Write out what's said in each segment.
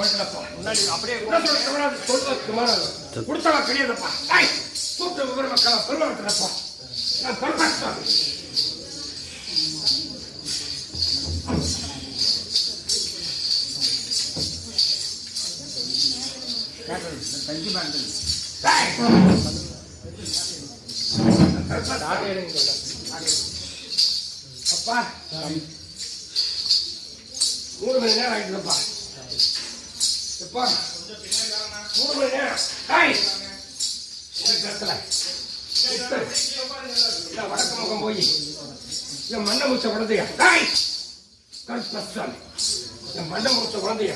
வந்துட்டப்பா முன்னாடி அப்படியே கொடுத்தவா கிடையாதுப்பா கூப்பிட்டு விவர மக்களா பெருமாட்டப்பா நான் பொறுப்பாட்டுப்பா அப்பா 3 மணி நேரம் ஆகிடுப்பா எப்பா 3 மணி நேரம் வடக்கு முகம் போய் என் மண்ணை முடிச்ச குழந்தைய என் மண்ணை முடிச்ச குழந்தைய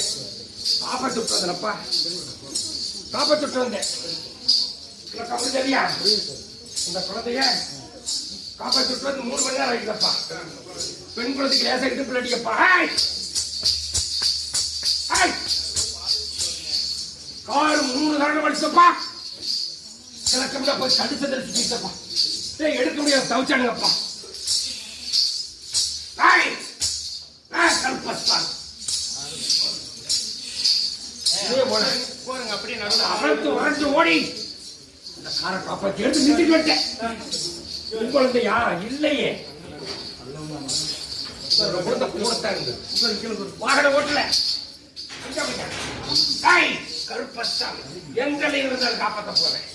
காப்பாற்றி விட்டு வந்தேன்ப்பா காப்பாற்றி விட்டு வந்தேன் அப்படி தெரியா இந்த குழந்தைய காப்பாற்றி விட்டு வந்து 3 மணி நேரம் ஆகிடுப்பா பெண் குழந்தைக்கு லேசா இடுப்பு அடிக்கப்பா கார் 3 தடவை அடிச்சப்பா கிழக்கம்னா போய் தடுத்து தெரிச்சுப்பா எடுக்க முடியாது தவிச்சானுங்கப்பா போறங்க அப்படியே அழைத்து உரைச்சு ஓடி இந்த காரை காப்பாற்றி எடுத்து நிறுத்திட்டு விட்டேன் குழந்தையா இல்லையே வாகன ஓட்டல கருப்பசாமி எங்களை இருந்தாலும் காப்பாற்ற போறேன்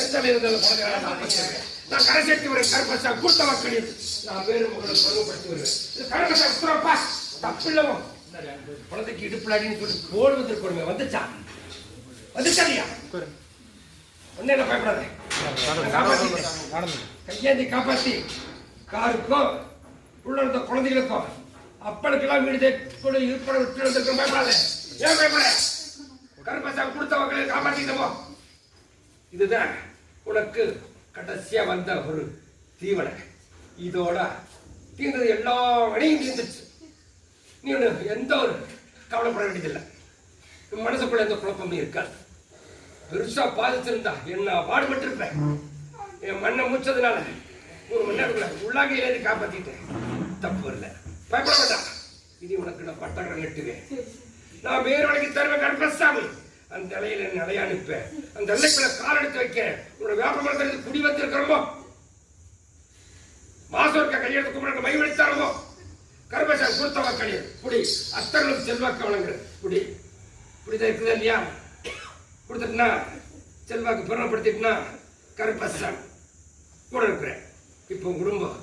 எங்களை இருந்தாலும் குழந்தைகளை காப்பாற்றுவேன் நான் கரை சேர்த்து வரேன் கருப்பசாமி கூட்ட மக்களில் நான் வேறு மக்களை பருவப்படுத்தி வருவேன் கருப்பசாமி உத்தரப்பா தப்பில்லவும் குழந்தைக்கு இடுப்புல அடின்னு சொல்லி போடுவதற்கு கொடுங்க வந்துச்சா இல்லையா ஒன்னே பயப்படாத கையேந்தி காப்பாத்தி காருக்கும் உள்ள இருந்த குழந்தைகளுக்கும் அப்பனுக்கெல்லாம் வீடு கூட இருப்பட விட்டு இருந்திருக்க பயப்படாத ஏன் பயப்பட கருப்பசாமி கொடுத்த மக்களை காப்பாற்றிக்கோ இதுதான் உனக்கு கடைசியா வந்த ஒரு தீவனை இதோட தீர்ந்தது எல்லா வழியும் தீர்ந்துச்சு நீ ஒன்று எந்த ஒரு கவலைப்பட வேண்டியதில்லை மனசுக்குள்ள எந்த குழப்பமும் இருக்காது பெருசா பாதிச்சிருந்தா என்ன பாடுபட்டு இருப்பேன் என் மண்ணை மூச்சதுனால 3 மணி நேரம் உள்ளாக ஏறி காப்பாத்திட்டேன் தப்பு இல்லை பயப்பட வேண்டாம் இது உனக்கு நான் பட்டாக்கம் நட்டுவேன் நான் வேறு வழிக்கு தருவேன் கருப்பசாமி அந்த இலையில நிலையா அனுப்பேன் அந்த இலைக்குள்ள கால் எடுத்து வைக்கிறேன் உன்னோட வேப்ப மரத்திலிருந்து குடி வந்திருக்கிறோமோ மாசோர்க்க கையெழுத்து கும்பிட மை வலித்தாரமோ கருப்பசாமி கொடுத்தவா கிடையாது குடி அத்தர்களுக்கு செல்வாக்கு வழங்குற குடி குடிதான் இருக்குதா இல்லையா கொடுத்துட்டுனா செல்வாக்கு பெருமைப்படுத்திட்டுனா கருப்பசாமி கூட இருக்கிறேன் இப்போ குடும்பம்